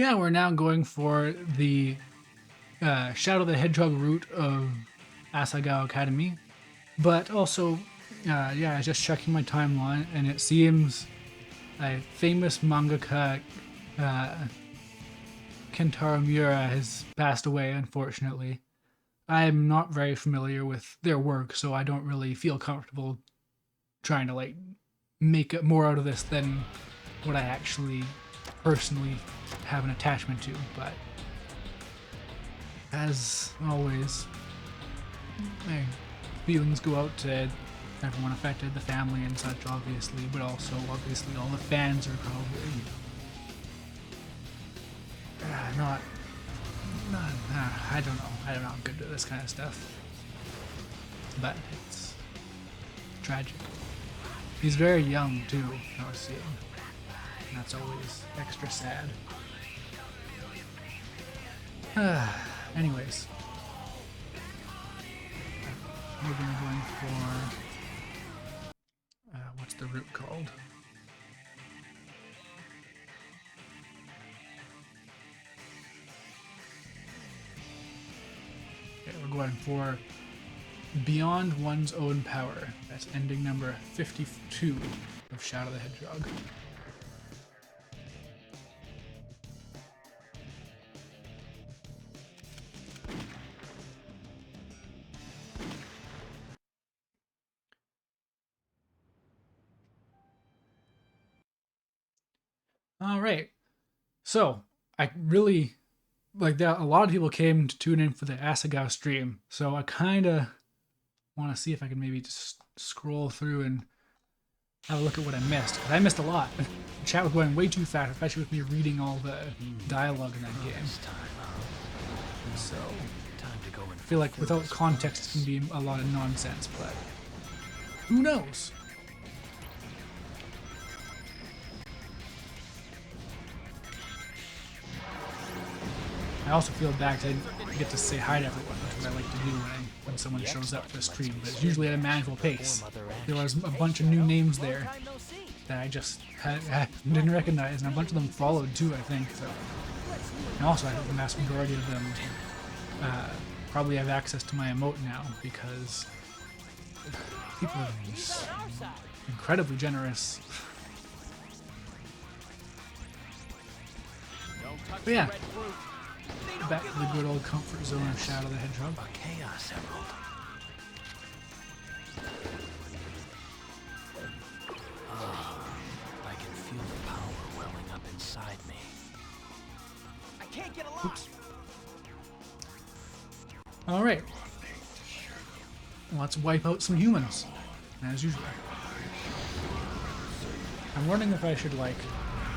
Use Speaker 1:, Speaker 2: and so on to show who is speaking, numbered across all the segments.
Speaker 1: Yeah, we're now going for the Shadow the Hedgehog route of Asagao Academy, but also, yeah, I was just checking my timeline, and it seems a famous mangaka, uh, Kentaro Miura, has passed away, unfortunately. I'm not very familiar with their work, so I don't really feel comfortable trying to like make it more out of this than what I actually personally have an attachment to. But as always, my feelings go out to everyone affected, the family and such, obviously, but also obviously all the fans are probably not. I don't know. I don't know. I'm good at this kind of stuff, but it's tragic. He's very young too, I was seeing. And that's always extra sad. Anyways. Maybe I'm going for... what's the route called? Okay, we're going for Beyond One's Own Power. That's ending number 52 of Shadow the Hedgehog. All right. So, I really like that. A lot of people came to tune in for the Asagao stream. So, I kind of want to see if I can maybe just scroll through and have a look at what I missed. 'Cause I missed a lot. The chat was going way too fast, especially with me reading all the dialogue in that game. So, I feel like without context, it can be a lot of nonsense, but who knows? I also feel bad because I didn't get to say hi to everyone, which I like to do when someone shows up for the stream, but it's usually at a manageable pace. There was a bunch of new names there that I just didn't recognize, and a bunch of them followed too, I think. So. And also, I think the vast majority of them probably have access to my emote now, because people are just incredibly generous. But yeah. Back to the good old comfort zone of Shadow the Hedgehog.
Speaker 2: A Chaos Emerald. I can feel the power welling up inside me. I can't get along.
Speaker 1: Oops. All right. Let's wipe out some humans, as usual. I'm wondering if I should like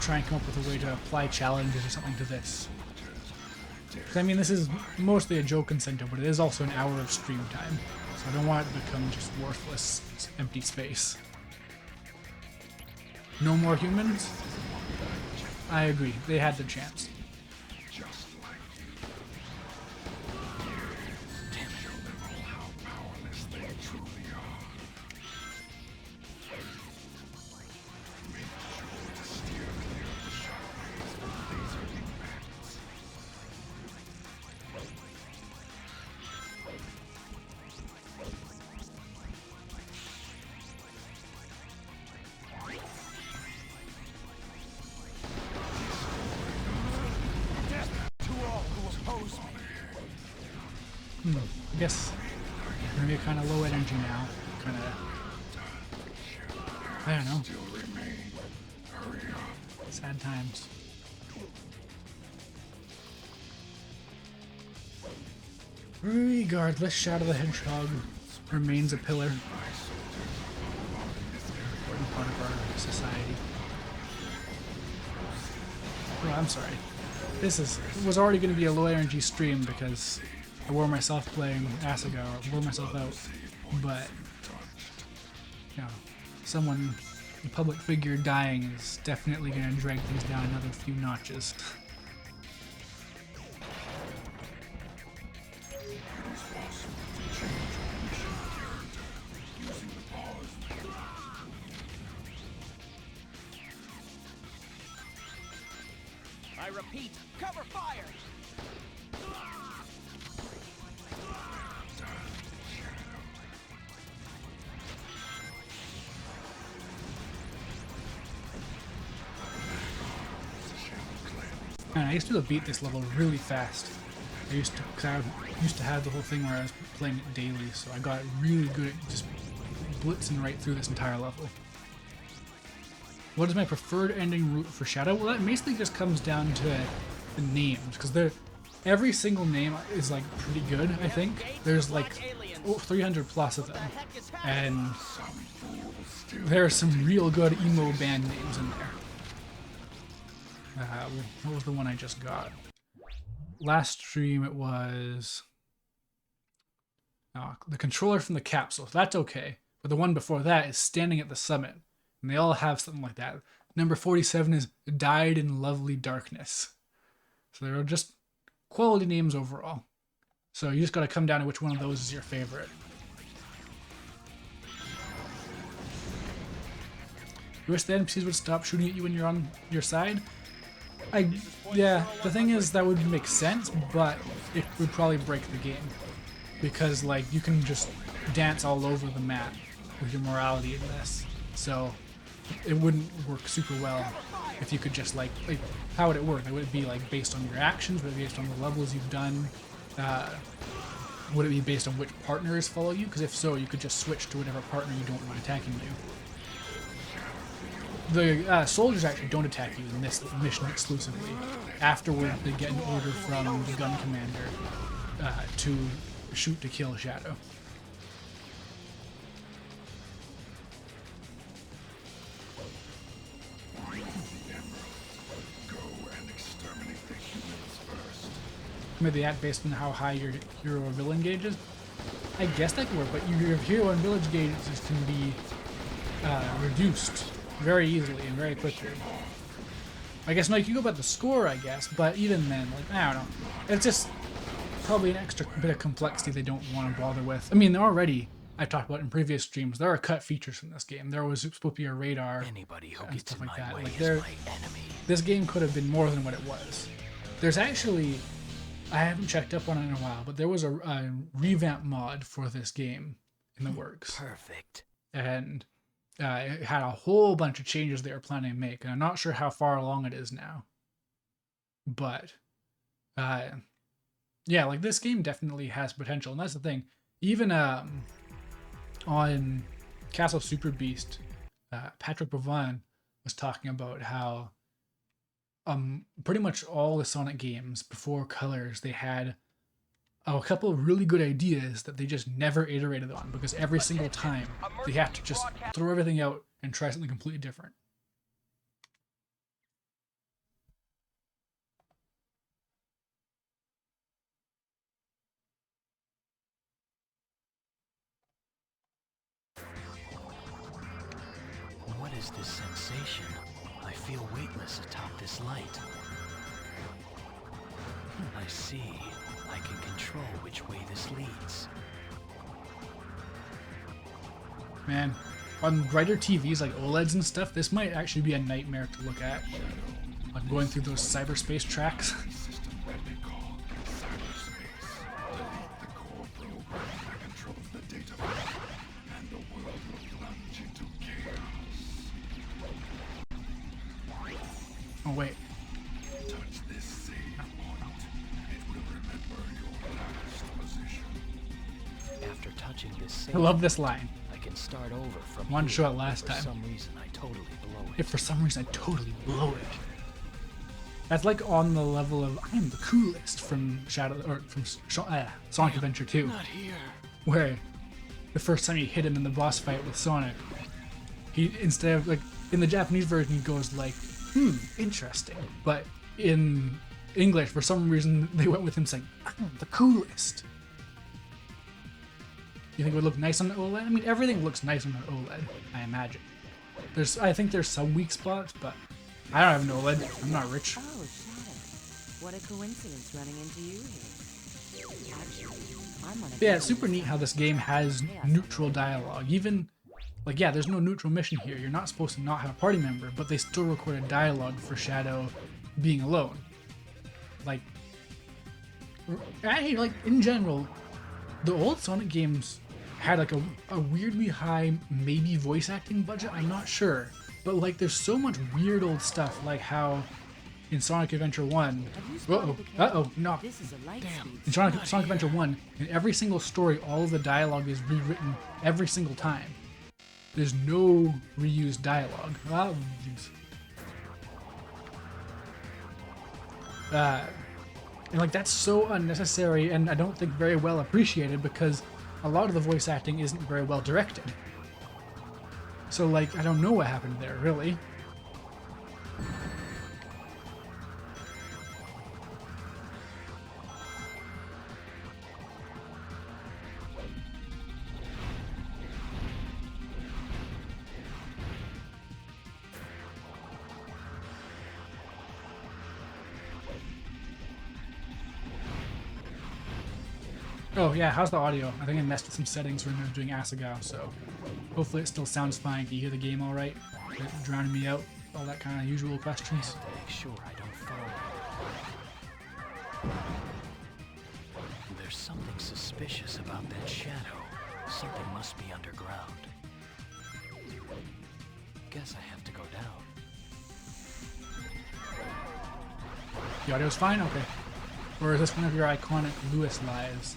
Speaker 1: try and come up with a way to apply challenges or something to this. I mean, this is mostly a joke incentive, but it is also an hour of stream time, so I don't want it to become just worthless, empty space. No more humans? I agree, they had their chance. I guess maybe kind of low energy now. Kind of, I don't know. Sad times. Regardless, Shadow the Hedgehog remains a pillar. Important part of our society. Oh, I'm sorry. It was already going to be a low energy stream because I wore myself playing Asagao, I wore myself out, but, you know, someone, a public figure dying is definitely going to drag things down another few notches.
Speaker 2: I repeat, cover fire!
Speaker 1: Man, I used to beat this level really fast. I used to, cause I used to have the whole thing where I was playing it daily, so I got really good at just blitzing right through this entire level. What is my preferred ending route for Shadow? Well, that basically just comes down to the names, because every single name is like pretty good. I think there's like 300 plus of them, and there are some real good emo band names in there. What was the one I just got? Last stream it was the controller from the capsule. That's okay, but the one before that is Standing at the Summit, and they all have something like that. Number 47 is Died in Lovely Darkness. So they're just quality names overall. So you just got to come down to which one of those is your favorite. You wish the NPCs would stop shooting at you when you're on your side? Yeah, the thing is that would make sense, but it would probably break the game. Because like you can just dance all over the map with your morality in this. So it wouldn't work super well if you could just like how would it work? Would it be like based on your actions? Would it be based on the levels you've done? Would it be based on which partners follow you? Because if so, you could just switch to whatever partner you don't want attacking you. The soldiers actually don't attack you in this mission exclusively. Afterward, they get an order from the gun commander to shoot to kill Shadow. Maybe the act based on how high your hero or villain gauge is. I guess that could work, but your hero and village gauges can be reduced very easily and very quickly. I guess, like, you go about the score, I guess, but even then, like, I don't know. It's just probably an extra bit of complexity they don't want to bother with. I mean, already, I've talked about in previous streams, there are cut features from this game. There was supposed to be a radar and stuff like that. Like, this game could have been more than what it was. There's actually, I haven't checked up on it in a while, but there was a revamp mod for this game in the works.
Speaker 2: Perfect.
Speaker 1: And it had a whole bunch of changes they were planning to make, and I'm not sure how far along it is now. But, yeah, like, this game definitely has potential, and that's the thing. Even on Castle Super Beast, Patrick Boivin was talking about how pretty much all the Sonic games before Colors, they had a couple of really good ideas that they just never iterated on, because every single time they have to just throw everything out and try something completely different.
Speaker 2: What is this sensation? I feel weightless atop this light. I see. I can control which way this leads.
Speaker 1: Man, on brighter TVs like OLEDs and stuff, this might actually be a nightmare to look at. Like going through those cyberspace tracks. Oh wait.
Speaker 2: After touching this
Speaker 1: I love this line.
Speaker 2: I can start over from
Speaker 1: Wanted to
Speaker 2: here.
Speaker 1: show it last time.
Speaker 2: For some reason I totally blow it.
Speaker 1: If for some reason I totally blow it. That's like on the level of I am the coolest from Sonic Adventure 2.
Speaker 2: Not here.
Speaker 1: Where the first time you hit him in the boss fight with Sonic, he, instead of like in the Japanese version, he goes like, interesting. But in English, for some reason, they went with him saying, I'm the coolest. You think it would look nice on the OLED? I mean, everything looks nice on the OLED, I imagine. I think there's some weak spots, but I don't have an OLED. I'm not rich.
Speaker 3: Oh, Shadow. What a coincidence running into you here. Actually, I'm on a
Speaker 1: Yeah, it's super neat how this game has neutral dialogue. Even, like, yeah, there's no neutral mission here. You're not supposed to not have a party member, but they still recorded dialogue for Shadow being alone. Like, actually, like in general, the old Sonic games had like a weirdly high maybe voice acting budget. I'm not sure, but like there's so much weird old stuff, like how in Sonic Adventure 1. No.
Speaker 3: This is a light speed.
Speaker 1: In Sonic Adventure 1, in every single story, all of the dialogue is rewritten every single time. There's no reused dialogue. And like that's so unnecessary, and I don't think very well appreciated, because a lot of the voice acting isn't very well directed. So like I don't know what happened there, really. Oh yeah, how's the audio? I think I messed with some settings when I was doing Asagao, so hopefully it still sounds fine. Can you hear the game all right? Is it drowning me out? All that kind of usual questions.
Speaker 2: Make sure I don't fall. There's something suspicious about that shadow. Something must be underground. Guess I have to go down.
Speaker 1: The audio's fine? Okay. Or is this one of your iconic Lewis lies?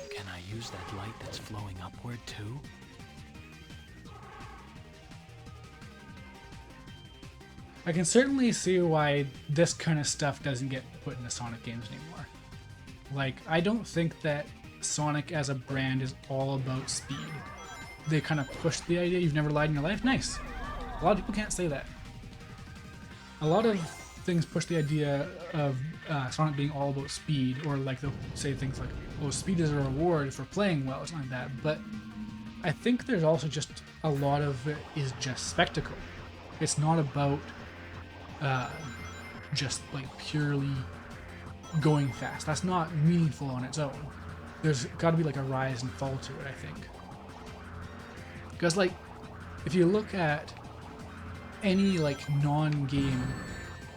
Speaker 2: Can I use that light that's flowing upward too?
Speaker 1: I can certainly see why this kind of stuff doesn't get put into Sonic games anymore. Like, I don't think that Sonic as a brand is all about speed. They kind of push the idea, you've never lied in your life? Nice. A lot of people can't say that. A lot of things push the idea of Sonic being all about speed, or like they'll say things like, oh, speed is a reward for playing well, or something like that. But I think there's also just a lot of it is just spectacle. It's not about just like purely going fast. That's not meaningful on its own. There's got to be like a rise and fall to it, I think. Because like, if you look at any like non-game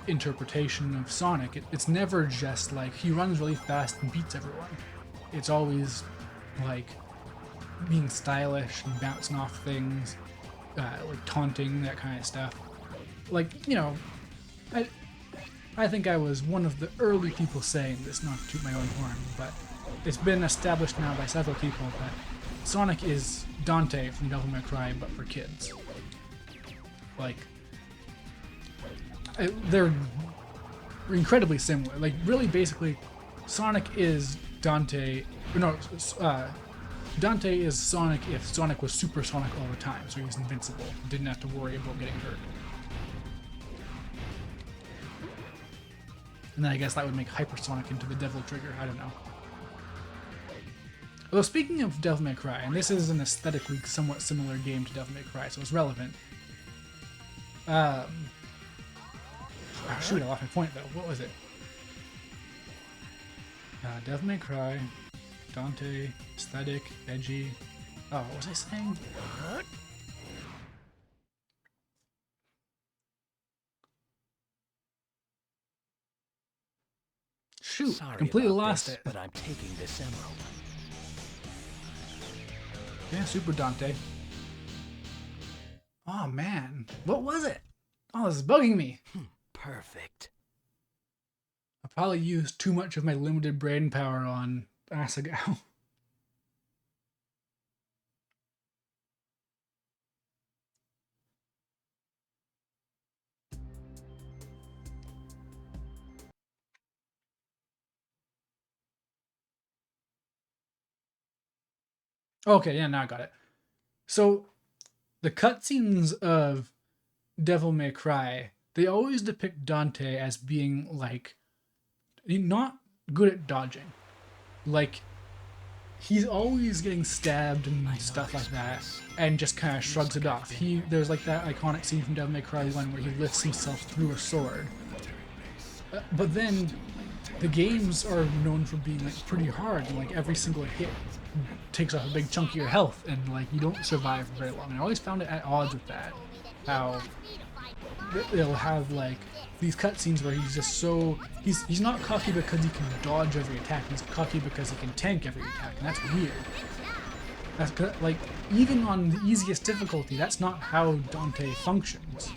Speaker 1: interpretation of Sonic, it's never just like he runs really fast and beats everyone. It's always like being stylish and bouncing off things, like taunting, that kind of stuff. Like, you know, I think I was one of the early people saying this, not to toot my own horn, but it's been established now by several people that Sonic is Dante from Devil May Cry, but for kids. Like, they're incredibly similar. Like, really, basically, Sonic is Dante. No, Dante is Sonic if Sonic was supersonic all the time, so he's invincible, didn't have to worry about getting hurt. And then I guess that would make Hypersonic into the Devil Trigger. I don't know. Although speaking of Devil May Cry, and this is an aesthetically somewhat similar game to Devil May Cry, so it's relevant. Oh, shoot, I lost my point though. What was it? Devil May Cry, Dante, aesthetic, edgy. Oh, what was I saying? Shoot,
Speaker 2: Sorry
Speaker 1: completely
Speaker 2: about
Speaker 1: lost
Speaker 2: this,
Speaker 1: it.
Speaker 2: but I'm taking this emerald.
Speaker 1: Yeah, Super Dante. Oh man, what was it? Oh, this is bugging me.
Speaker 2: Perfect.
Speaker 1: I probably used too much of my limited brain power on Asagao. Okay, yeah, now I got it. So, the cutscenes of Devil May Cry, they always depict Dante as being, like, not good at dodging. Like, he's always getting stabbed and stuff like that, and just kind of shrugs it off. There's, like, that iconic scene from Devil May Cry 1 where he lifts himself through a sword. But then, the games are known for being like pretty hard, and like every single hit takes off a big chunk of your health, and like you don't survive for very long. And I always found it at odds with that, how they'll have like these cutscenes where he's just so he's not cocky because he can dodge every attack. He's cocky because he can tank every attack, and that's weird. That's like even on the easiest difficulty, that's not how Dante functions.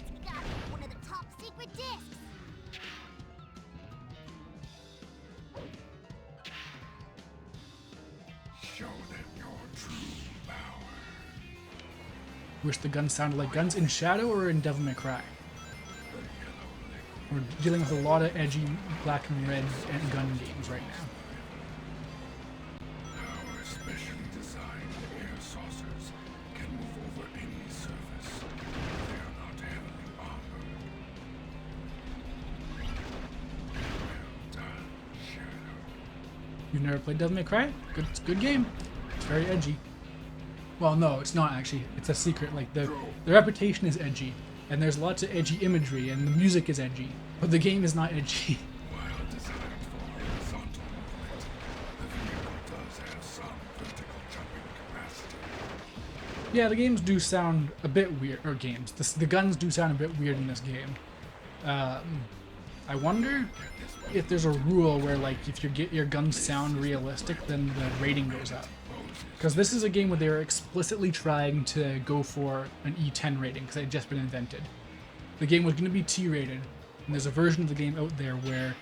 Speaker 1: Wish the guns sounded like guns in Shadow or in Devil May Cry. We're dealing with a lot of edgy black and red and gun games right now.
Speaker 4: Our specially designed air saucers can move over any surface. They are not heavily armored. Well done, Shadow.
Speaker 1: You've never played Devil May Cry? Good, it's a good game. It's very edgy. Well, no, it's not actually. It's a secret. Like the reputation is edgy, and there's lots of edgy imagery, and the music is edgy, but the game is not edgy.
Speaker 4: While designed for horizontal movement, the vehicle does have some vertical jumping capacity.
Speaker 1: Yeah, the games do sound a bit weird, or games. The guns do sound a bit weird in this game. I wonder if there's a rule where, like, if your guns sound realistic, then the rating goes up. Because this is a game where they were explicitly trying to go for an E10 rating, because it had just been invented. The game was going to be T-rated, and there's a version of the game out there where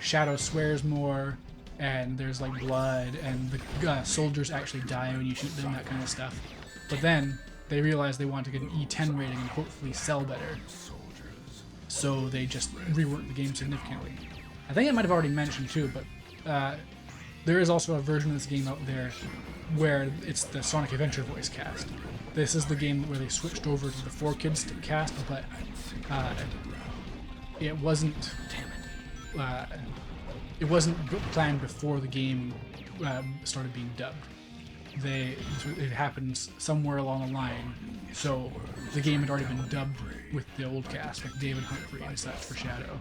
Speaker 1: Shadow swears more, and there's like blood, and the soldiers actually die when you shoot them, that kind of stuff. But then they realized they wanted to get an E10 rating and hopefully sell better, so they just reworked the game significantly. I think I might have already mentioned too, but there is also a version of this game out there where it's the Sonic Adventure voice cast. This is the game where they switched over to the 4Kids cast, but it wasn't planned before the game started being dubbed. It happened somewhere along the line, so the game had already been dubbed with the old cast, like David Humphrey and such for Shadow.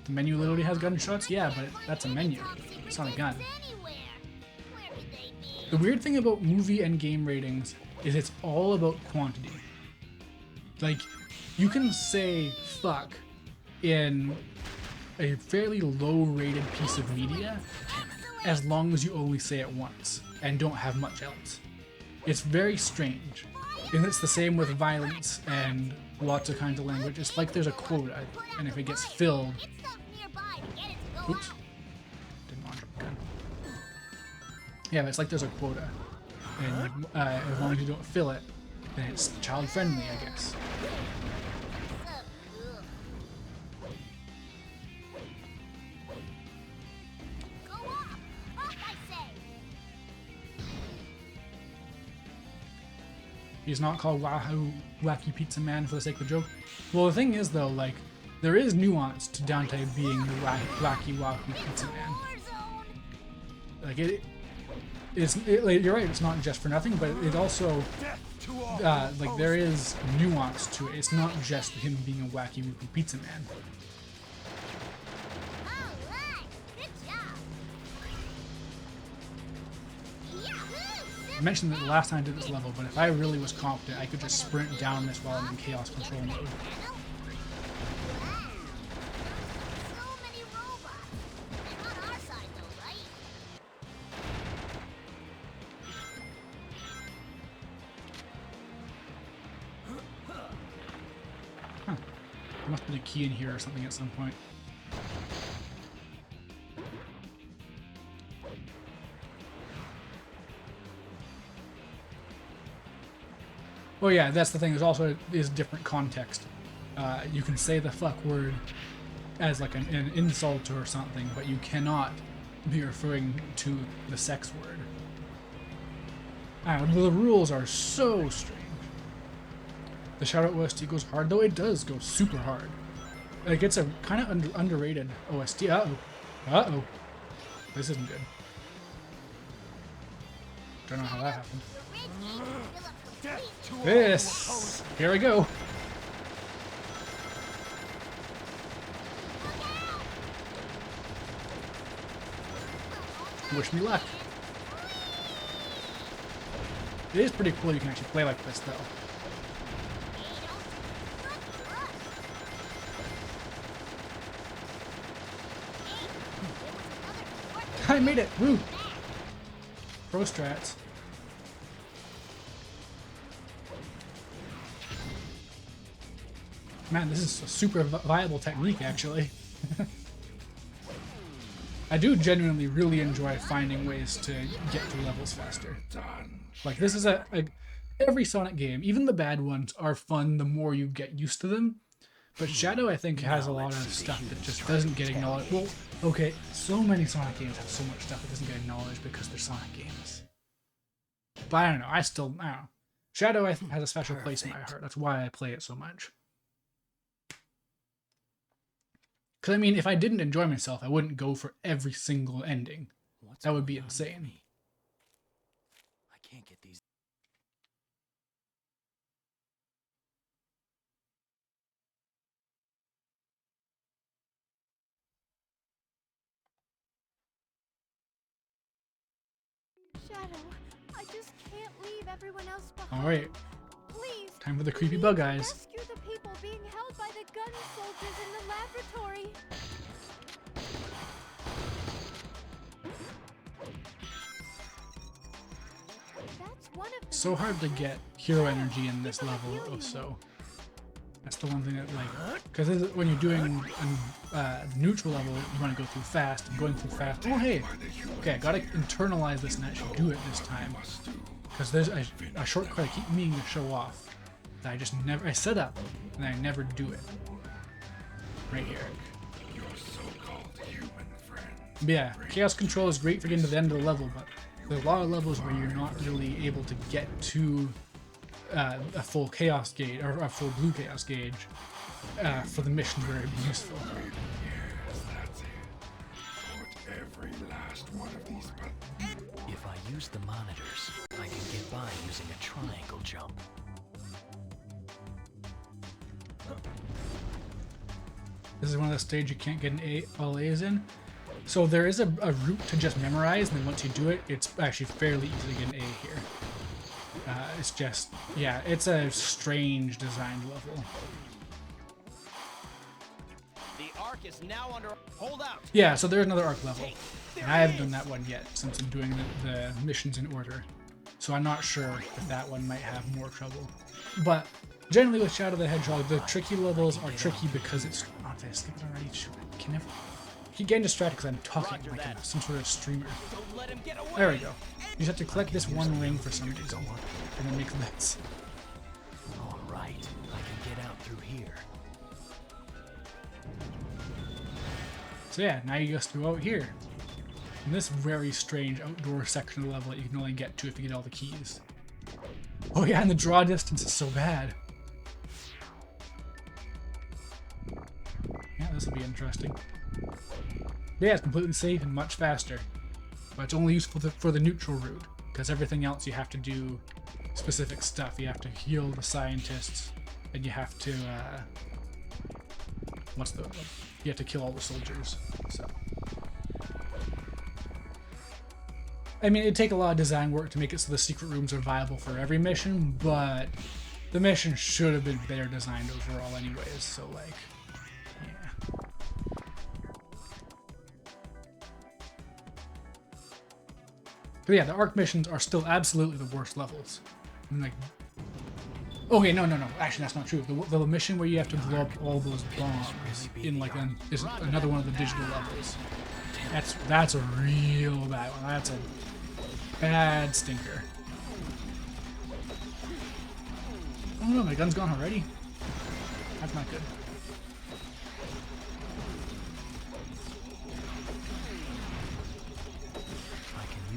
Speaker 1: The menu literally has gunshots? Yeah, but that's a menu. It's not a gun. The weird thing about movie and game ratings is it's all about quantity. Like, you can say fuck in a fairly low-rated piece of media as long as you only say it once and don't have much else. It's very strange. And it's the same with violence and lots of kinds of language. It's like there's a quota, and if it gets filled... Oops. Didn't want to drop a gun. Yeah, but it's like there's a quota. And as long as you don't fill it, then it's child-friendly, I guess. He's not called Wahoo Wacky Pizza Man for the sake of the joke. Well, the thing is, though, like, there is nuance to Dante being the Wacky Wahoo Pizza Man. Like, like, you're right, it's not just for nothing, but it also, like, there is nuance to it. It's not just him being a Wacky Wahoo Pizza Man. I mentioned that the last time I did this level, but if I really was confident, I could just sprint down this while I'm in chaos control mode. Huh. There must be a key in here or something at some point. Oh yeah, that's the thing. There's also different context. You can say the fuck word as like an insult or something, but you cannot be referring to the sex word. The rules are so strange. The Shadow OST goes hard, though it does go super hard. Like, it's a kind of underrated OST. Uh-oh. This isn't good. Don't know how that happened. This! Here I go. Wish me luck. It is pretty cool you can actually play like this, though. I made it! Woo! Pro strats. Man, this is a super viable technique, actually. I do genuinely really enjoy finding ways to get to levels faster. Like, this is every Sonic game, even the bad ones, are fun the more you get used to them. But Shadow, I think, has a lot of stuff that just doesn't get acknowledged. Well, okay, so many Sonic games have so much stuff that doesn't get acknowledged because they're Sonic games. But I don't know, I don't know. Shadow, I think, has a special place in my heart. That's why I play it so much. Because, I mean, if I didn't enjoy myself, I wouldn't go for every single ending. That would be insane.
Speaker 2: I can't get these.
Speaker 5: Shadow, I just can't leave everyone else behind.
Speaker 1: Alright,
Speaker 5: Please.
Speaker 1: time for the creepy
Speaker 5: we
Speaker 1: bug
Speaker 5: need to
Speaker 1: eyes.
Speaker 5: Rescue the people being held by the gun soldiers in the laboratory. That's one of the
Speaker 1: So hard to get hero energy in this level, so that's the one thing that, like, because when you're doing a neutral level, you want to go through fast, and going through fast. Oh hey, okay, I gotta internalize this and actually do it this time, because there's a shortcut I keep meaning to show off that I just never, I set up and I never do it. Right here.
Speaker 4: Your so-called human friend.
Speaker 1: But yeah, chaos control is great for getting to the end of the level, but there's a lot of levels where you're not really able to get to a full chaos gauge or a full blue chaos gauge for the mission where it'd be useful.
Speaker 4: Yes, that's it. Put every last one of these buttons.
Speaker 2: If I use the monitors, I can get by using a triangle jump.
Speaker 1: This is one of the stages you can't get all A's in. So there is a route to just memorize, and then once you do it, it's actually fairly easy to get an A here. It's just, yeah, it's a strange designed level.
Speaker 2: The arc is now under. Hold out.
Speaker 1: Yeah, so there's another arc level. And I haven't done that one yet since I'm doing the missions in order. So I'm not sure if that one might have more trouble. But generally with Shadow the Hedgehog, the tricky levels are tricky because it's... Oh, did I skip it already? I can never... I keep getting distracted because I'm talking like I'm some sort of streamer.
Speaker 2: Don't let him get away.
Speaker 1: There we go. You just have to collect this one ring for some reason, and then make the bets.
Speaker 2: All right, I can get out through here.
Speaker 1: So yeah, now you just go out here. In this very strange outdoor section of the level that you can only get to if you get all the keys. Oh yeah, and the draw distance is so bad. Yeah, this will be interesting. But yeah, it's completely safe and much faster. But it's only useful for the neutral route, because everything else you have to do specific stuff. You have to heal the scientists, and you have to, you have to kill all the soldiers, so. I mean, it'd take a lot of design work to make it so the secret rooms are viable for every mission, but the mission should have been better designed overall anyways, so like, yeah. But yeah, the arc missions are still absolutely the worst levels. I mean, like, okay, no. Actually, that's not true. The mission where you have to blow up all those bombs in like is another one of the digital levels. That's a real bad one. That's a bad stinker. Oh no, my gun's gone already. That's not good.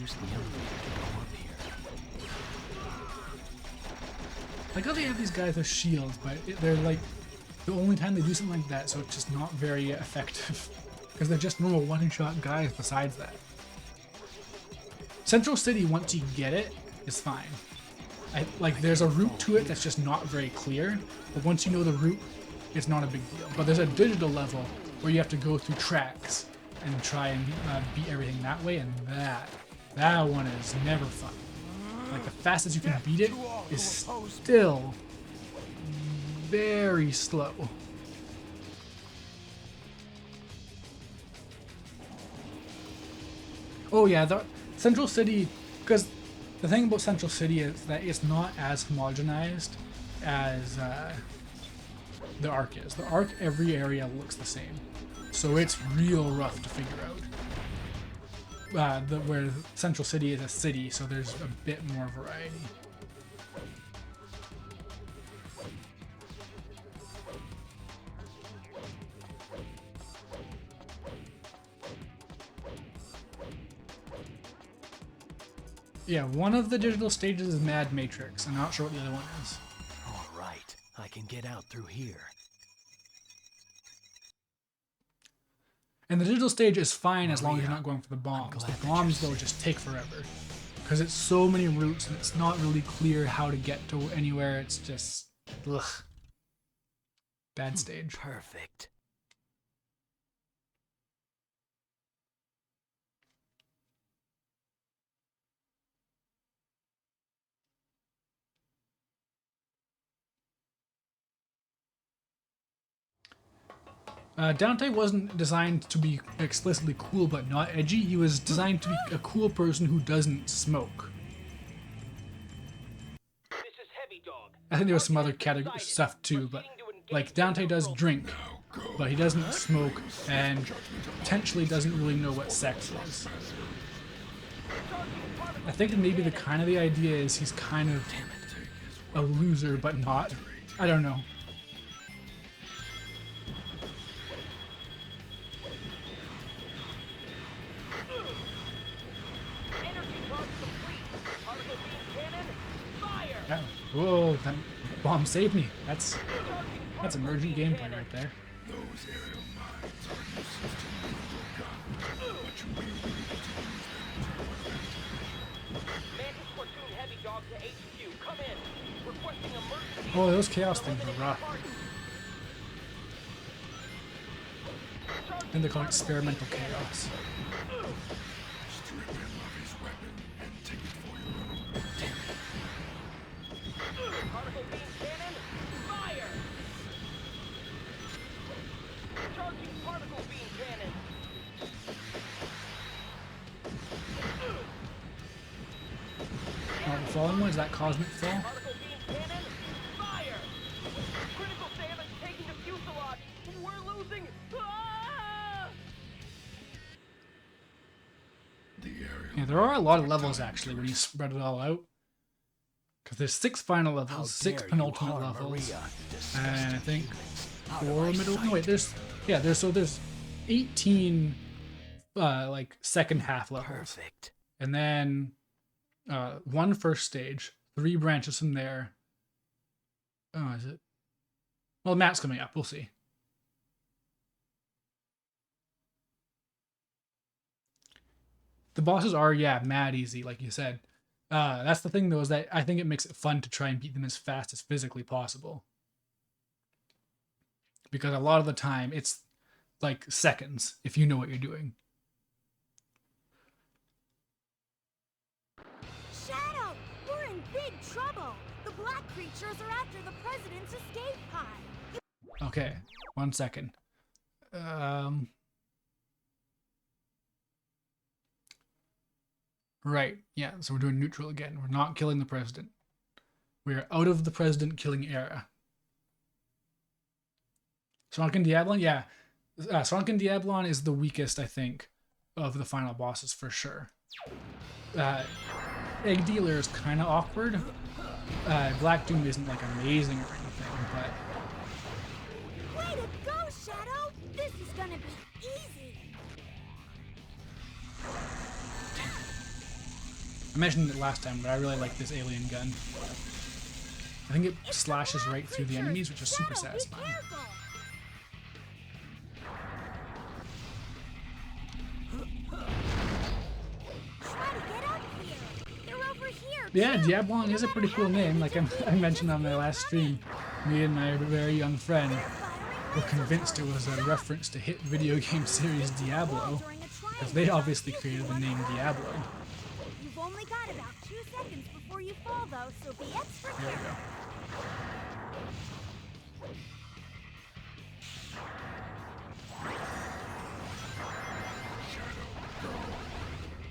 Speaker 2: The elevator to go up here.
Speaker 1: Like how they have these guys with shields, but they're like the only time they do something like that, so it's just not very effective. Because they're just normal one-shot guys besides that. Central City, once you get it, is fine. Like there's a route to it that's just not very clear, but once you know the route, it's not a big deal. But there's a digital level where you have to go through tracks, and try and beat everything that way, and that one is never fun. Like, the fastest you can beat it is still very slow. Oh yeah, the Central City, because the thing about Central City is that it's not as homogenized as the Arc is. The Arc, every area looks the same, so it's real rough to figure out. Where Central City is a city, so there's a bit more variety. Yeah, one of the digital stages is Mad Matrix. I'm not sure what the other one is.
Speaker 2: All right, I can get out through here.
Speaker 1: And the digital stage is fine as long as you're not going for the bombs.
Speaker 2: glad
Speaker 1: The
Speaker 2: that
Speaker 1: bombs,
Speaker 2: you're
Speaker 1: though,
Speaker 2: safe.
Speaker 1: just take forever. Because it's so many routes and it's not really clear how to get to anywhere. It's just... ugh. Bad stage.
Speaker 2: Perfect.
Speaker 1: Dante wasn't designed to be explicitly cool but not edgy. He was designed to be a cool person who doesn't smoke.
Speaker 6: This is Hedgehog.
Speaker 1: I think there was some other category stuff too, but like Dante does drink, but he doesn't smoke and potentially doesn't really know what sex is. I think maybe the idea is he's kind of a loser, but not. I don't know.
Speaker 6: Energy charge complete. Particle beam cannon. Fire.
Speaker 1: Yeah. Whoa, that bomb saved me. That's emergent gameplay right there.
Speaker 4: Those aerial mines are useless to you with your gun, but you will be able to use them to your advantage.
Speaker 6: Mantis platoon Hedgehog to HQ. Come in. Requesting emergency.
Speaker 1: Oh, those chaos things are rough. I think they call it experimental chaos.
Speaker 4: Strip him of his weapon and take it for your own.
Speaker 6: Particle beam cannon. Fire. Charging particle beam cannon.
Speaker 1: The following one is that cosmic fall.
Speaker 6: Particle beam cannon. Fire. Critical damage taken to fuselage. We're losing. Ah!
Speaker 4: The aerial
Speaker 1: Yeah, there are a lot of levels actually when you spread it all out. Because there's 6 final
Speaker 2: How
Speaker 1: levels, 6
Speaker 2: dare you
Speaker 1: penultimate
Speaker 2: harm
Speaker 1: levels,
Speaker 2: Maria, disgusting
Speaker 1: and I think
Speaker 2: humans. Out of
Speaker 1: 4
Speaker 2: my
Speaker 1: middle. No
Speaker 2: sight.
Speaker 1: wait, there's 18 like second half levels,
Speaker 2: Perfect.
Speaker 1: and then 1 first stage, 3 branches from there. Oh, is it? Well, the map's coming up. We'll see. The bosses are, yeah, mad easy, like you said. That's the thing, though, is that I think it makes it fun to try and beat them as fast as physically possible. Because a lot of the time, it's like seconds, if you know what you're doing.
Speaker 5: Shadow! We're in big trouble! The black creatures are after the president's escape pod!
Speaker 1: Okay, 1 second. Right, yeah, so we're doing neutral again. We're not killing the president. We're out of the president killing era. Sonic and Diablon, yeah. Sonic and Diablon is the weakest, I think, of the final bosses for sure. Egg Dealer is kind of awkward. Black Doom isn't like amazing or anything, but
Speaker 5: Way to go, Shadow! This is gonna be easy!
Speaker 1: I mentioned it last time, but I really like this alien gun. I think it slashes right through the enemies, which is super
Speaker 5: Shadow,
Speaker 1: satisfying.
Speaker 5: Be careful! Try to get up here! They're over here!
Speaker 1: Yeah,
Speaker 5: too.
Speaker 1: Diablon is a pretty cool name. Like I mentioned on my last stream, me and my very young friend.
Speaker 5: They're firing
Speaker 1: were convinced it was a reference to hit video game series Diablo, because they obviously created the name Diablo.
Speaker 5: You've only got about 2 seconds before you fall, though, so be extra
Speaker 1: There we
Speaker 5: careful.
Speaker 1: go.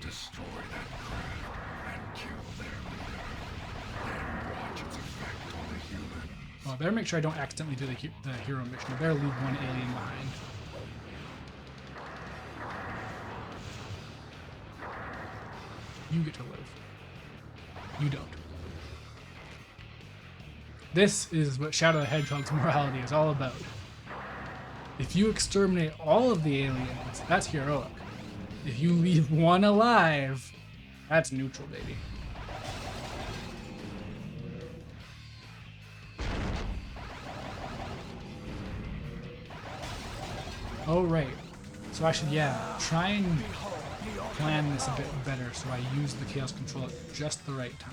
Speaker 4: Destroy that craft and kill their leader. Then watch its effect on the human.
Speaker 1: Well, I better make sure I don't accidentally do the hero mission. I better leave one alien behind. You get to live. You don't. This is what Shadow the Hedgehog's morality is all about. If you exterminate all of the aliens, that's heroic. If you leave one alive, that's neutral, baby. Oh, right. So I should, try and plan this a bit better so I use the Chaos Control at just the right time.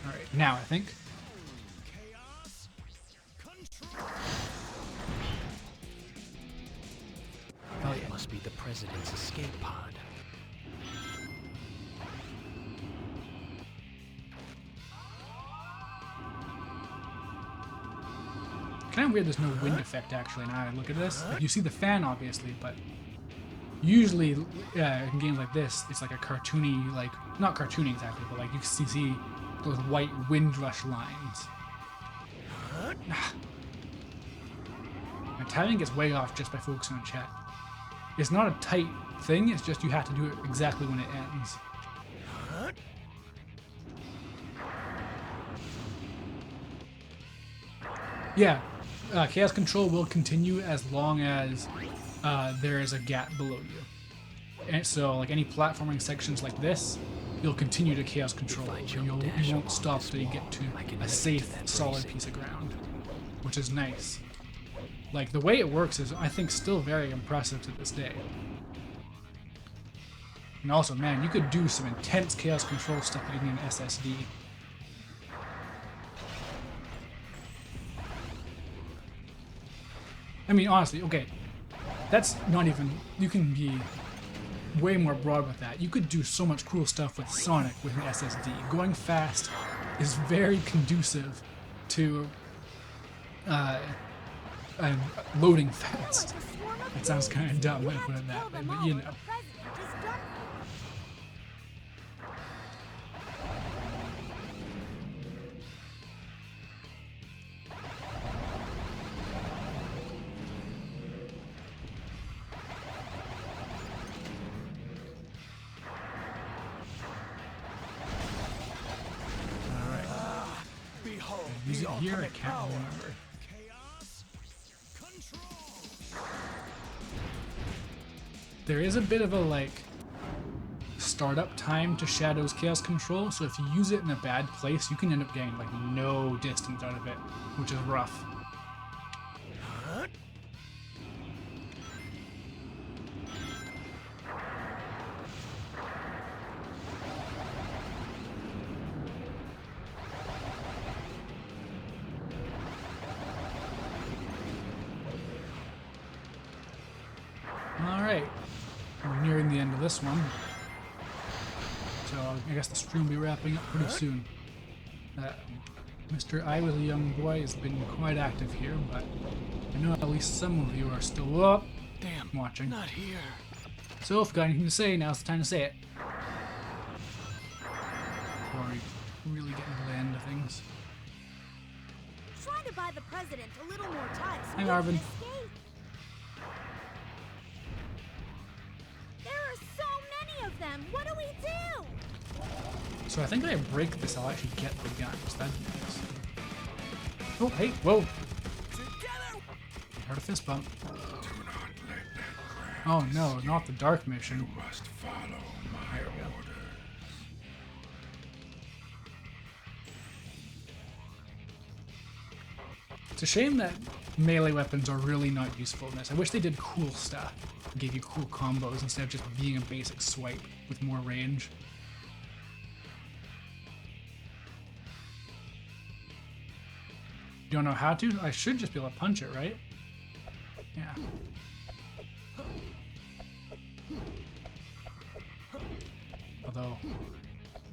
Speaker 1: Alright, now I think. Oh yeah.
Speaker 2: It must be the president's escape pod.
Speaker 1: Kind of weird there's no wind effect actually now I look at this. Like, you see the fan obviously, but usually in games like this, it's like a cartoony, like, not cartoony exactly, but like you can see those white wind rush lines. My timing gets way off just by focusing on chat. It's not a tight thing, it's just you have to do it exactly when it ends. Yeah, Chaos Control will continue as long as there is a gap below you. And so, like any platforming sections like this, you'll continue to Chaos Control. You won't stop till you get to a safe, solid piece of ground, which is nice. Like, the way it works is, I think, still very impressive to this day. And also, man, you could do some intense Chaos Control stuff using an SSD. I mean, honestly, okay, that's not even, you can be way more broad with that. You could do so much cool stuff with Sonic with an SSD. Going fast is very conducive to loading fast. It sounds kind of dumb when I put it that way, but you know. Use it here, I can't remember. There is a bit of a, like, startup time to Shadow's Chaos Control, so if you use it in a bad place, you can end up getting, like, no distance out of it, which is rough. Alright, we're nearing the end of this one, so I guess the stream will be wrapping up pretty soon. Mr. I Was a Young Boy has been quite active here, but I know at least some of you are still up watching.
Speaker 2: Not here.
Speaker 1: So if you've got anything to say, now's the time to say it. Before we really get into the end of things.
Speaker 5: Try to buy the president a little more time so
Speaker 1: Hi,
Speaker 5: he
Speaker 1: Marvin.
Speaker 5: can escape. There are so many of them. What do we do?
Speaker 1: So I think if I break this, I'll actually get the guns. That'd be nice. Oh, hey, whoa. Heard a fist bump.
Speaker 4: Do not let that craft.
Speaker 1: Oh no, not the dark mission.
Speaker 4: You must follow my
Speaker 1: There we go.
Speaker 4: orders.
Speaker 1: It's a shame that melee weapons are really not useful in this. I wish they did cool stuff. Gave you cool combos instead of just being a basic swipe with more range. You don't know how to? I should just be able to punch it, right? Yeah. Although,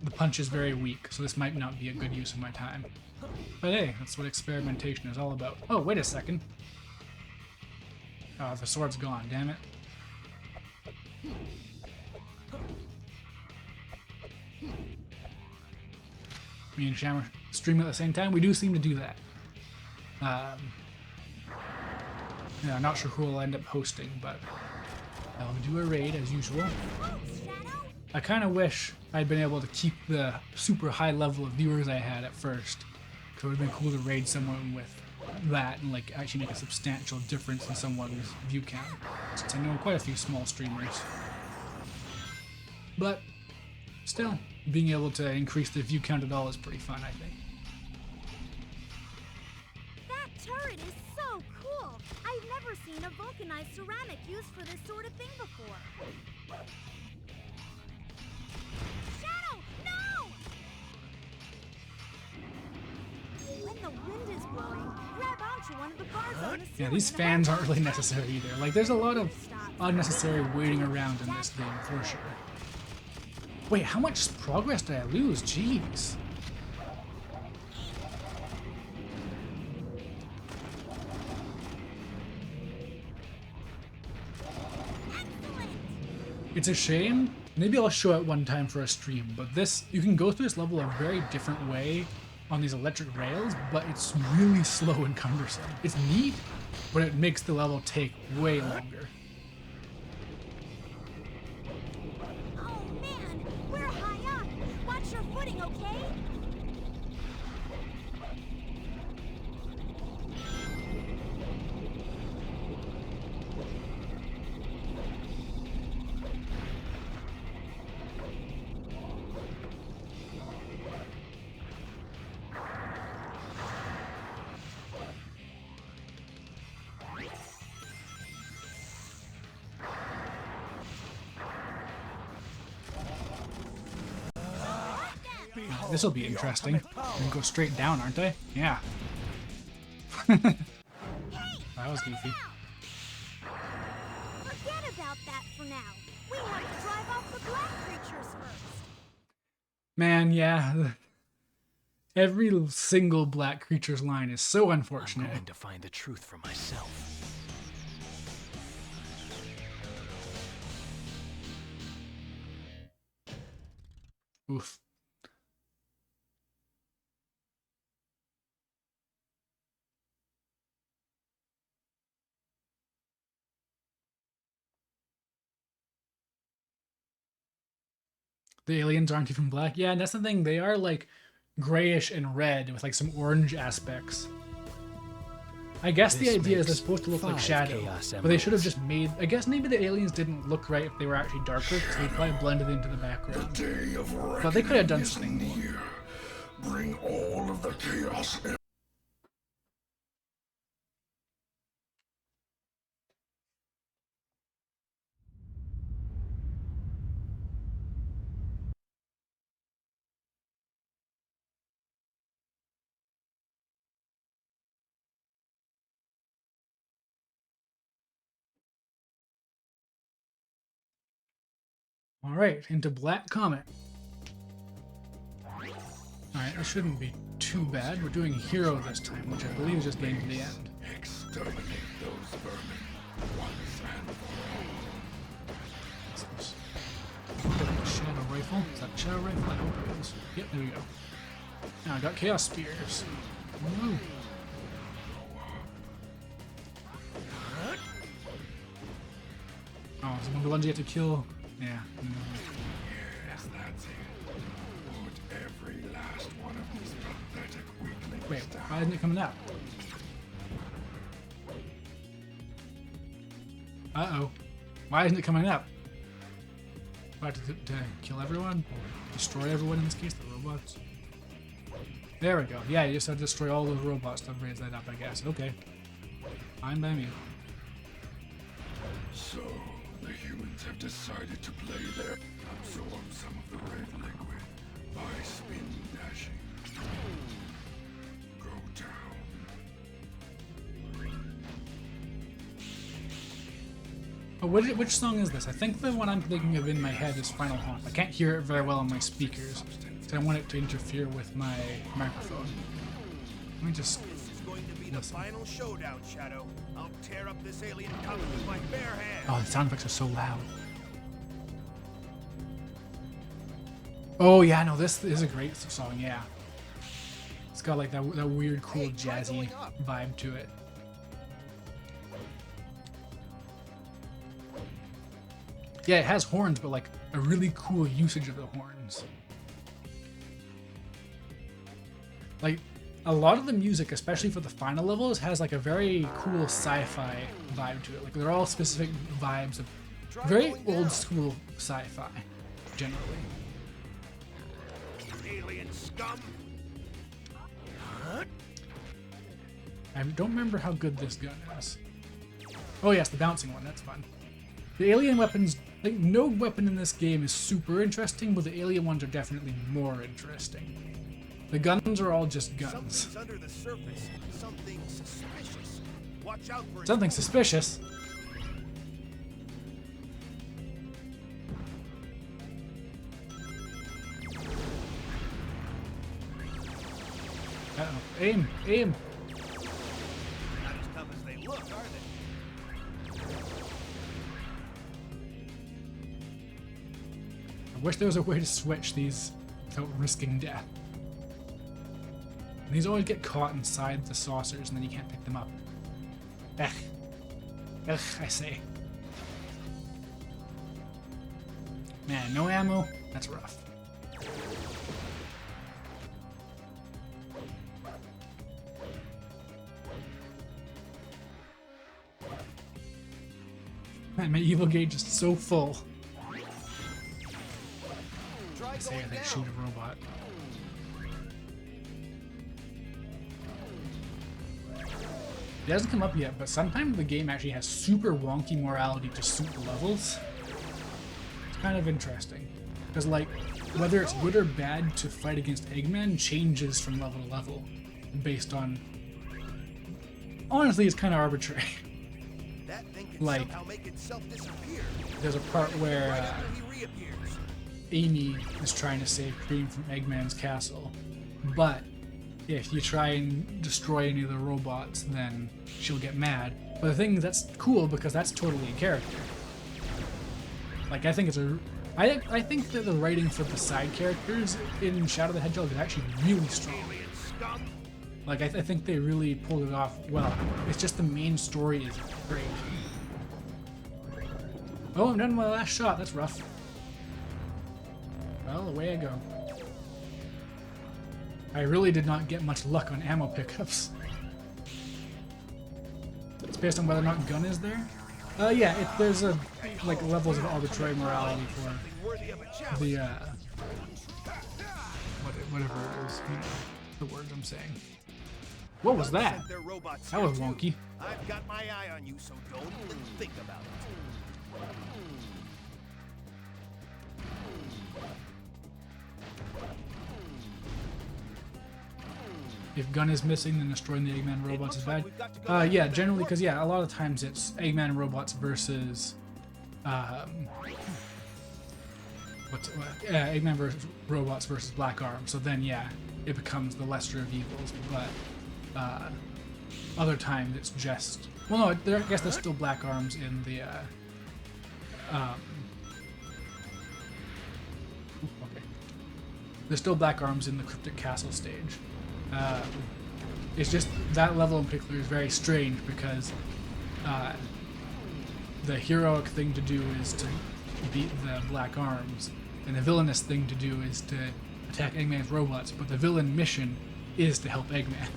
Speaker 1: the punch is very weak, so this might not be a good use of my time. But hey, that's what experimentation is all about. Oh, wait a second. Oh, the sword's gone, damn it. Me and Sham are streaming at the same time. We do seem to do that. Yeah, I'm not sure who will end up hosting, but I'll do a raid as usual. I kind of wish I'd been able to keep the super high level of viewers I had at first. Because it would have been cool to raid someone with that and like actually make a substantial difference in someone's view count. Since I know quite a few small streamers. But still, being able to increase the view count at all is pretty fun, I think.
Speaker 5: That turret is so cool! I've never seen a vulcanized ceramic used for this sort of thing before. Shadow, no! When the wind is blowing, grab onto one of the bars on the ceiling.
Speaker 1: Yeah, these fans aren't really necessary either. Like, there's a lot of unnecessary waiting around in this game, for sure. Wait, how much progress did I lose? Jeez. It's a shame. Maybe I'll show it one time for a stream, but this, you can go through this level a very different way on these electric rails, but it's really slow and cumbersome. It's neat, but it makes the level take way longer.
Speaker 5: Oh man, we're high up. Watch your footing, okay?
Speaker 1: This will be interesting. I'm gonna go straight down, aren't I? Yeah. That was goofy.
Speaker 5: Forget about that for now. We have to drive off the black creatures first.
Speaker 1: Man, yeah. Every single black creature's line is so
Speaker 2: I'm
Speaker 1: unfortunate.
Speaker 2: going to find the truth for myself.
Speaker 1: Oof. The aliens aren't even black. Yeah, that's the thing. They are like grayish and red with like some orange aspects. I guess the
Speaker 2: This
Speaker 1: idea is they're
Speaker 2: makes
Speaker 1: supposed to look like
Speaker 2: 5
Speaker 1: Shadow,
Speaker 2: Chaos
Speaker 1: but they should have
Speaker 2: Emeralds.
Speaker 1: just made. I guess maybe the aliens didn't look right if they were actually darker, because they probably blended into the background.
Speaker 4: Day of
Speaker 1: But they could have done
Speaker 4: reckoning is
Speaker 1: something more.
Speaker 4: near. Bring all of the chaos.
Speaker 1: All right, into Black Comet. All right, this shouldn't be too bad. We're doing Hero this time, which I believe is just getting to the end.
Speaker 4: Exterminate those vermin once and for all.
Speaker 1: Shadow Rifle. Is that Shadow Rifle? I hope it is. Yep, there we go. Now I got Chaos Spears. Woo. Oh, is it one of the ones you have to kill? Yeah.
Speaker 4: Yes, that's it. Put every last one of these pathetic weaklings
Speaker 1: Wait,
Speaker 4: down.
Speaker 1: why isn't it coming up? Uh-oh. Why isn't it coming up? What, to kill everyone? Or destroy everyone in this case, the robots? There we go. Yeah, you just have to destroy all those robots to raise that up, I guess. Okay. Fine by me.
Speaker 4: So, the humans have decided to play their... Absorb some of the red liquid by spin dashing. Go down.
Speaker 1: Oh, which song is this? I think the one I'm thinking of in my head is Final Haunt. I can't hear it very well on my speakers, so I want it to interfere with my microphone. Let me just...
Speaker 7: This is going to be the final showdown, Shadow. I'll tear up this alien comet with my bare hands.
Speaker 1: Oh, the sound effects are so loud. Oh yeah, no, this is a great song, yeah. It's got like that weird, cool,
Speaker 7: Hey, try
Speaker 1: jazzy
Speaker 7: going up.
Speaker 1: vibe to it. Yeah, it has horns, but like a really cool usage of the horns. Like, a lot of the music, especially for the final levels, has like a very cool sci-fi vibe to it. Like, they're all specific vibes of very old school sci-fi, generally.
Speaker 7: Alien scum.
Speaker 1: I don't remember how good this gun is. Oh yes, the bouncing one, that's fun. The alien weapons, like, no weapon in this game is super interesting, but the alien ones are definitely more interesting. The guns are all just guns.
Speaker 7: Something's under the surface. Something suspicious. Watch out for it.
Speaker 1: Something suspicious. Uh-oh. Aim! Aim!
Speaker 7: Not as tough as they look, are they?
Speaker 1: I wish there was a way to switch these without risking death. And these always get caught inside the saucers and then you can't pick them up. Ugh. Ugh, I say. Man, no ammo? That's rough. Man, my evil gauge is so full.
Speaker 7: Try
Speaker 1: I say
Speaker 7: going
Speaker 1: I think
Speaker 7: down.
Speaker 1: shoot a robot. It hasn't come up yet, but sometimes the game actually has super wonky morality to suit the levels. It's kind of interesting. Because, like, whether it's good or bad to fight against Eggman changes from level to level. Based on... Honestly, it's kind of arbitrary.
Speaker 7: That thing can
Speaker 1: Like-
Speaker 7: somehow make itself disappear.
Speaker 1: There's a part where
Speaker 7: Right after he reappears.
Speaker 1: Amy is trying to save Cream from Eggman's castle. But if you try and destroy any of the robots, then she'll get mad. But the thing that's cool because that's totally a character. Like, I think it's a... I think that the writing for the side characters in Shadow the Hedgehog is actually really strong.
Speaker 7: Alien scum.
Speaker 1: Like, I think they really pulled it off well. It's just the main story is great. Oh, I'm done with my last shot. That's rough. Well, away I go. I really did not get much luck on ammo pickups. It's based on whether or not gun is there. Yeah, there's a like levels of arbitrary morality for
Speaker 7: Something worthy of a challenge.
Speaker 1: the whatever it is, you know, the words I'm saying. What was that?
Speaker 7: Sent their robots
Speaker 1: That
Speaker 7: here
Speaker 1: was
Speaker 7: too.
Speaker 1: wonky.
Speaker 7: I've got my eye on you, so don't even think about it.
Speaker 1: If gun is missing, then destroying the Eggman robots
Speaker 7: looks
Speaker 1: is
Speaker 7: like
Speaker 1: bad.
Speaker 7: we've got to go back
Speaker 1: Yeah,
Speaker 7: to that
Speaker 1: generally,
Speaker 7: work.
Speaker 1: because yeah, a lot of times it's Eggman robots versus Eggman versus robots versus Black Arm. So then, yeah, it becomes the lesser of evils. But other times it's just I guess there's still Black Arms in the okay. There's still Black Arms in the Cryptic Castle stage. It's just that level in particular is very strange because the heroic thing to do is to beat the Black Arms, and the villainous thing to do is to attack Eggman's robots, but the villain mission is to help Eggman.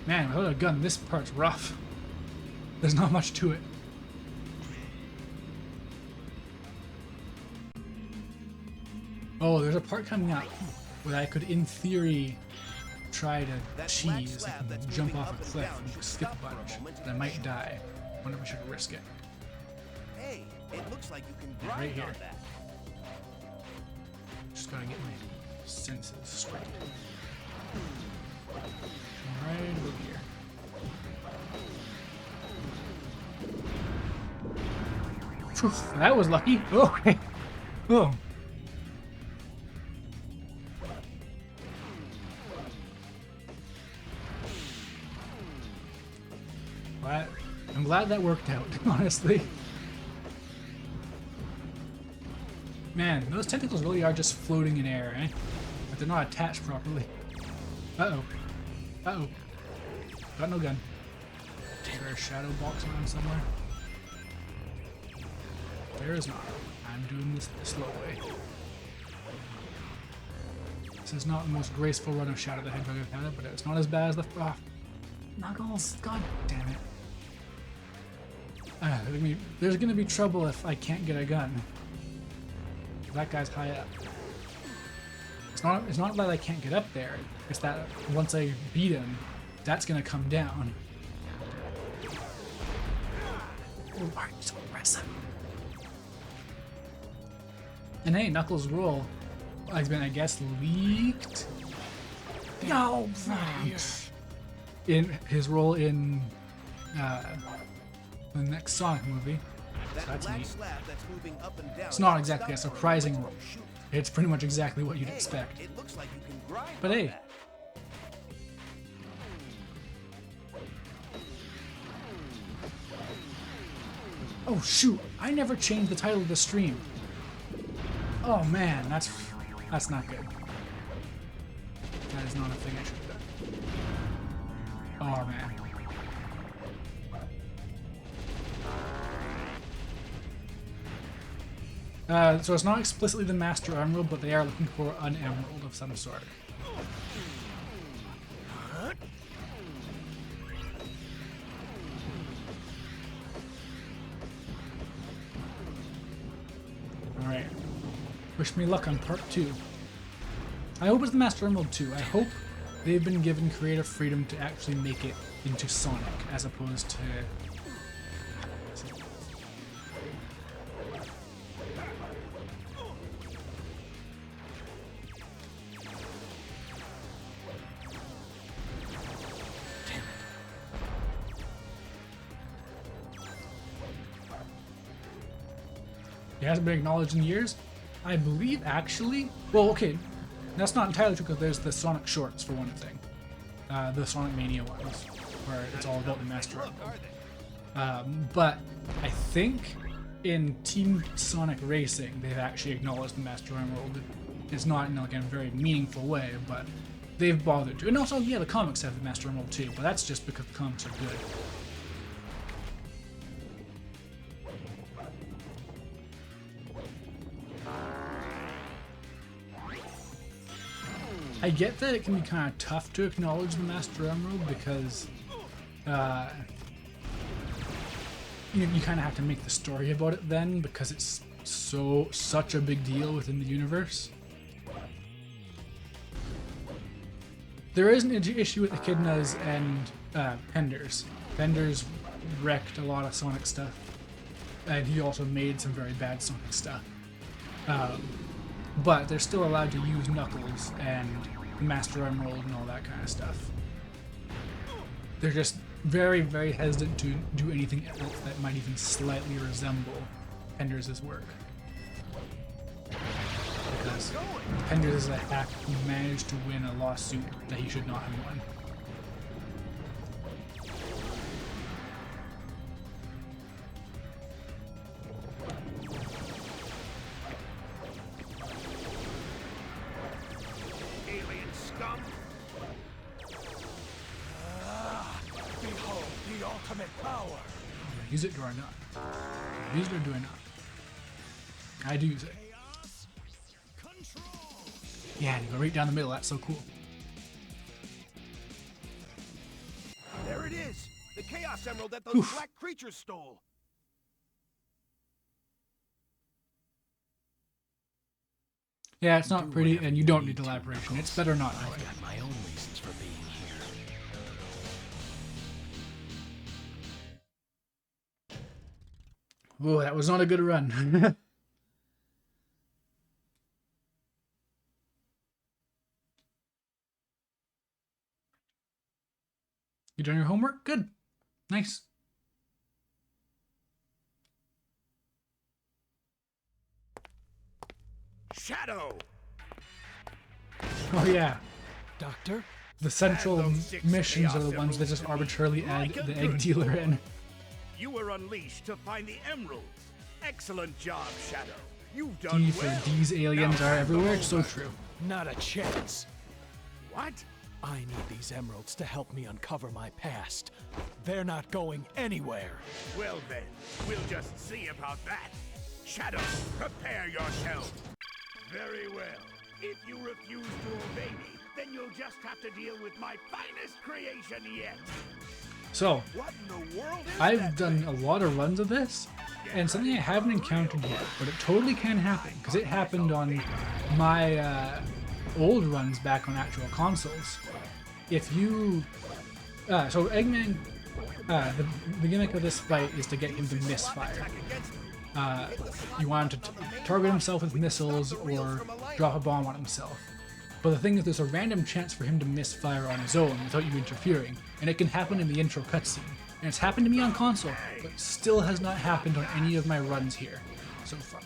Speaker 1: Man, without a gun, this part's rough. There's not much to it. Oh, there's a part coming up where I could, in theory, try to cheese, like jump off a cliff and skip a bunch, but I might die. I wonder if I should risk it.
Speaker 7: Hey, it looks like you can
Speaker 1: Right
Speaker 7: grind
Speaker 1: here.
Speaker 7: on that.
Speaker 1: Just gotta get my senses straight. Right over here. Phew, that was lucky. Oh, okay. Oh. I'm glad that worked out, honestly. Man, those tentacles really are just floating in air, eh? But they're not attached properly. Uh-oh. Uh-oh. Got no gun. Is there a shadow box around somewhere? There is not. I'm doing this the slow way. This is not the most graceful run of Shadow the Hedgehog I've had, but it's not as bad as the... Oh, Knuckles! God damn it. There's gonna be trouble if I can't get a gun. That guy's high up. It's not that I can't get up there. It's that once I beat him, that's gonna come down. Oh, why are you so aggressive? And hey, Knuckles' role has been, I guess, leaked. No, in his role in the next Sonic movie. So
Speaker 7: That
Speaker 1: that's
Speaker 7: black
Speaker 1: neat.
Speaker 7: slab that's moving up and down.
Speaker 1: It's not exactly a surprising role. It's pretty much exactly what you'd
Speaker 7: Hey,
Speaker 1: expect.
Speaker 7: it looks like you can grind
Speaker 1: But
Speaker 7: on
Speaker 1: hey.
Speaker 7: that.
Speaker 1: Oh shoot! I never changed the title of the stream. Oh man, that's not good. That is not a thing I should have done. Oh man. So it's not explicitly the Master Emerald, but they are looking for an emerald of some sort. Alright. Wish me luck on part 2. I hope it's the Master Emerald 2. I hope they've been given creative freedom to actually make it into Sonic, as opposed to... It hasn't been acknowledged in years. I believe, actually... Well, okay, that's not entirely true because there's the Sonic shorts, for one thing. The Sonic Mania ones, where it's all about the Master Emerald. But I think in Team Sonic Racing, they've actually acknowledged the Master Emerald. It's not in like a very meaningful way, but they've bothered to. And also, yeah, the comics have the Master Emerald too, but that's just because the comics are good. I get that it can be kind of tough to acknowledge the Master Emerald because you kind of have to make the story about it then because it's such a big deal within the universe. There is an issue with Echidnas and Penders. Penders wrecked a lot of Sonic stuff, and he also made some very bad Sonic stuff. But they're still allowed to use Knuckles and Master Emerald and all that kind of stuff. They're just very, very hesitant to do anything else that might even slightly resemble Penders' work. Because Penders is a hack who managed to win a lawsuit that he should not have won.
Speaker 7: Alien scum.
Speaker 2: Behold the ultimate power.
Speaker 1: Do I use it or do I not? Do I use it or do I not? I do use it. Yeah, you go right down the middle. That's so cool.
Speaker 7: Chaos Emerald that those
Speaker 1: Oof.
Speaker 7: black creatures stole.
Speaker 1: Yeah, it's not
Speaker 2: Do
Speaker 1: pretty,
Speaker 2: whatever
Speaker 1: and you
Speaker 2: you
Speaker 1: don't
Speaker 2: need
Speaker 1: need
Speaker 2: to,
Speaker 1: elaboration.
Speaker 2: Knuckles.
Speaker 1: It's better not
Speaker 2: I've
Speaker 1: knowing.
Speaker 2: got my own reasons for being here.
Speaker 1: Whoa, that was not a good run. You done your homework? Good. Nice.
Speaker 7: Shadow!
Speaker 1: Oh yeah.
Speaker 2: Doctor?
Speaker 1: The central
Speaker 7: Add those 6
Speaker 1: missions are
Speaker 7: Chaos
Speaker 1: the ones that
Speaker 7: Emeralds
Speaker 1: just
Speaker 7: to me,
Speaker 1: arbitrarily add
Speaker 7: like a
Speaker 1: the egg
Speaker 7: good
Speaker 1: dealer
Speaker 7: boy.
Speaker 1: in.
Speaker 7: You were unleashed to find the emeralds. Excellent job, Shadow. You've done
Speaker 1: D for
Speaker 7: well.
Speaker 1: these aliens
Speaker 7: Now
Speaker 1: are
Speaker 7: hand them
Speaker 1: everywhere. It's so
Speaker 7: over.
Speaker 1: true.
Speaker 2: Not a chance.
Speaker 7: What?
Speaker 2: I need these emeralds to help me uncover my past. They're not going anywhere.
Speaker 7: Well then, we'll just see about that. Shadow, prepare yourself. Very well. If you refuse to obey me, then you'll just have to deal with my finest creation yet.
Speaker 1: So,
Speaker 7: What in the world is
Speaker 1: I've
Speaker 7: that
Speaker 1: done
Speaker 7: thing?
Speaker 1: a lot of runs of this, and something I haven't encountered yet, but it totally can happen, because it happened on my old runs back on actual consoles. If you... so Eggman, the gimmick of this fight is to get him to misfire.
Speaker 7: Attack against me.
Speaker 1: You want him to target himself with missiles or drop a bomb on himself. But the thing is, there's a random chance for him to misfire on his own without you interfering, and it can happen in the intro cutscene. And it's happened to me on console, but still has not happened on any of my runs here so far.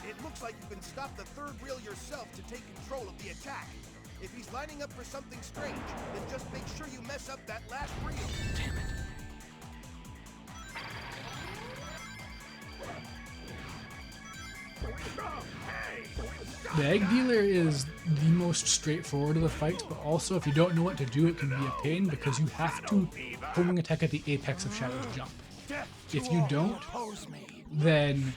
Speaker 7: It looks like you can stop the third reel yourself to take control of the attack. If he's lining up for something strange, then just make sure you mess up that last reel.
Speaker 2: Damn it.
Speaker 1: The egg dealer is the most straightforward of the fights, but also if you don't know what to do, it can be a pain because you have to homing attack at the apex of Shadow's jump. If you don't, then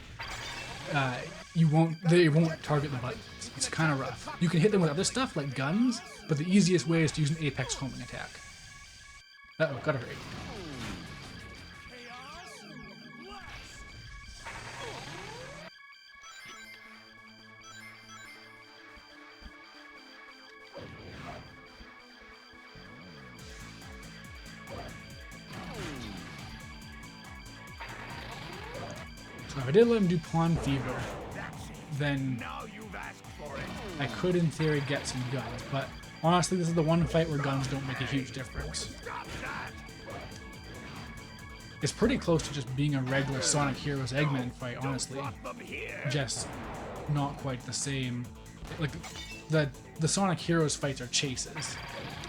Speaker 1: they won't target the buttons. It's kind of rough. You can hit them with other stuff like guns, but the easiest way is to use an apex homing attack. Uh-oh, gotta hurry. So if I did let him do Pawn Fever, then
Speaker 7: Now you've asked for it.
Speaker 1: I could in theory get some guns, but honestly this is the one fight where guns don't make a huge difference.
Speaker 7: Stop that!
Speaker 1: It's pretty close to just being a regular Sonic Heroes Eggman fight, honestly.
Speaker 7: Drop them here.
Speaker 1: Just not quite the same. Like, the Sonic Heroes fights are chases.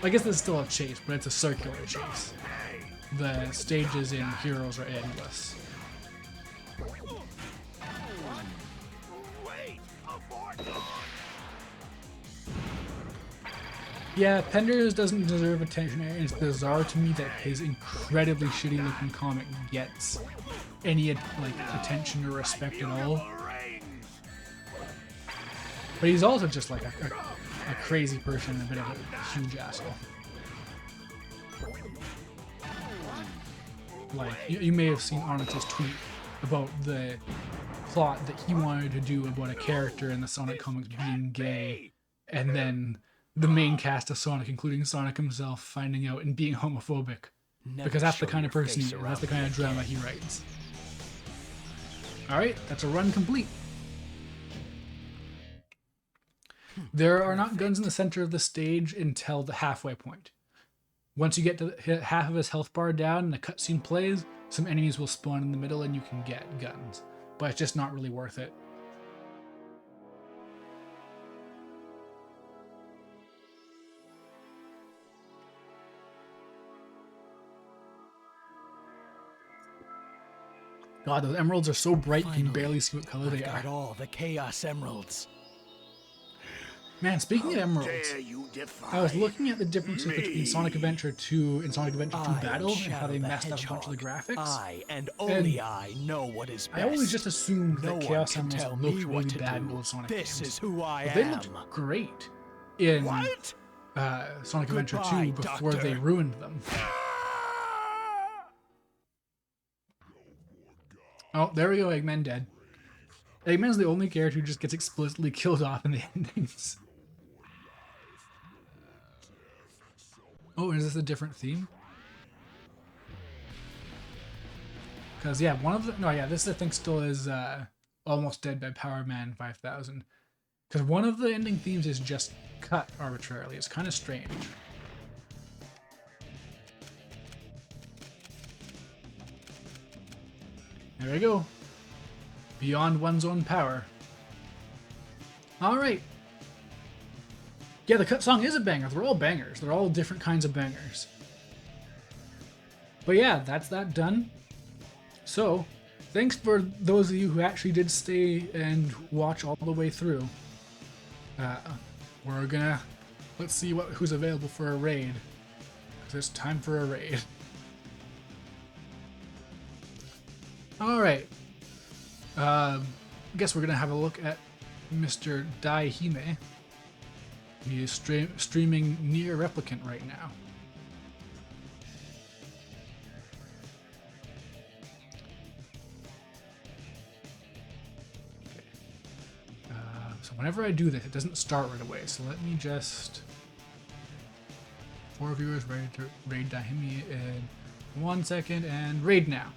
Speaker 1: I guess this is still a chase, but it's a circular chase. The stages in Heroes are endless.
Speaker 7: Wait, abort!
Speaker 1: Yeah, Penders doesn't deserve attention, and it's bizarre to me that his incredibly shitty looking comic gets any attention or respect at all. But he's also just like a crazy person and a bit of a huge asshole. Like, you may have seen Onyx's tweet about the plot that he wanted to do about a character in the Sonic comics being gay, and then the main cast of Sonic, including Sonic himself, finding out and being homophobic.
Speaker 2: Never
Speaker 1: Because that's the
Speaker 2: show
Speaker 1: kind of
Speaker 2: your
Speaker 1: person he
Speaker 2: face
Speaker 1: is.
Speaker 2: around
Speaker 1: That's the
Speaker 2: me
Speaker 1: kind of drama
Speaker 2: again.
Speaker 1: he writes. Alright, that's a run complete. There are not guns in the center of the stage until the halfway point. Once you get to hit half of his health bar down and the cutscene plays, some enemies will spawn in the middle and you can get guns. But it's just not really worth it. God, those emeralds are so bright you can
Speaker 2: Finally,
Speaker 1: barely see what color they
Speaker 2: I've got
Speaker 1: are.
Speaker 2: all the Chaos Emeralds.
Speaker 1: Man, speaking of emeralds,
Speaker 7: Dare you defy
Speaker 1: I was looking at the differences between
Speaker 7: me?
Speaker 1: Sonic Adventure 2 and Sonic Adventure 2
Speaker 2: I am
Speaker 1: Battle and how
Speaker 2: Shadow
Speaker 1: they
Speaker 2: the
Speaker 1: messed up a bunch of the
Speaker 2: Hedgehog.
Speaker 1: graphics.
Speaker 2: I and only I know what is best.
Speaker 1: I always just assumed
Speaker 2: No
Speaker 1: that
Speaker 2: one
Speaker 1: Chaos
Speaker 2: can
Speaker 1: Emeralds
Speaker 2: tell
Speaker 1: looked
Speaker 2: me what
Speaker 1: really
Speaker 2: to
Speaker 1: bad in
Speaker 2: do.
Speaker 1: old Sonic
Speaker 2: This
Speaker 1: games.
Speaker 2: is who I
Speaker 1: But they
Speaker 2: am.
Speaker 1: looked great in
Speaker 7: What?
Speaker 1: Sonic Adventure 2
Speaker 2: Goodbye,
Speaker 1: before
Speaker 2: Doctor.
Speaker 1: they ruined them. Oh, there we go, Eggman dead. Eggman's the only character who just gets explicitly killed off in the endings. Oh, is this a different theme? Because, yeah, one of the... No, yeah, this I think still is Almost Dead by Power Man 5000. Because one of the ending themes is just cut arbitrarily. It's kind of strange. There we go. Beyond one's own power. Alright. Yeah, the cut song is a banger. They're all bangers. They're all different kinds of bangers. But yeah, that's that done. So, thanks for those of you who actually did stay and watch all the way through. We're gonna... Let's see who's available for a raid. Because it's time for a raid. Alright. I guess we're gonna have a look at Mr. Daihime. He is streaming Near Replicant right now. So whenever I do this, it doesn't start right away. So let me just... 4 viewers ready to raid Daihime in 1 second, and raid now.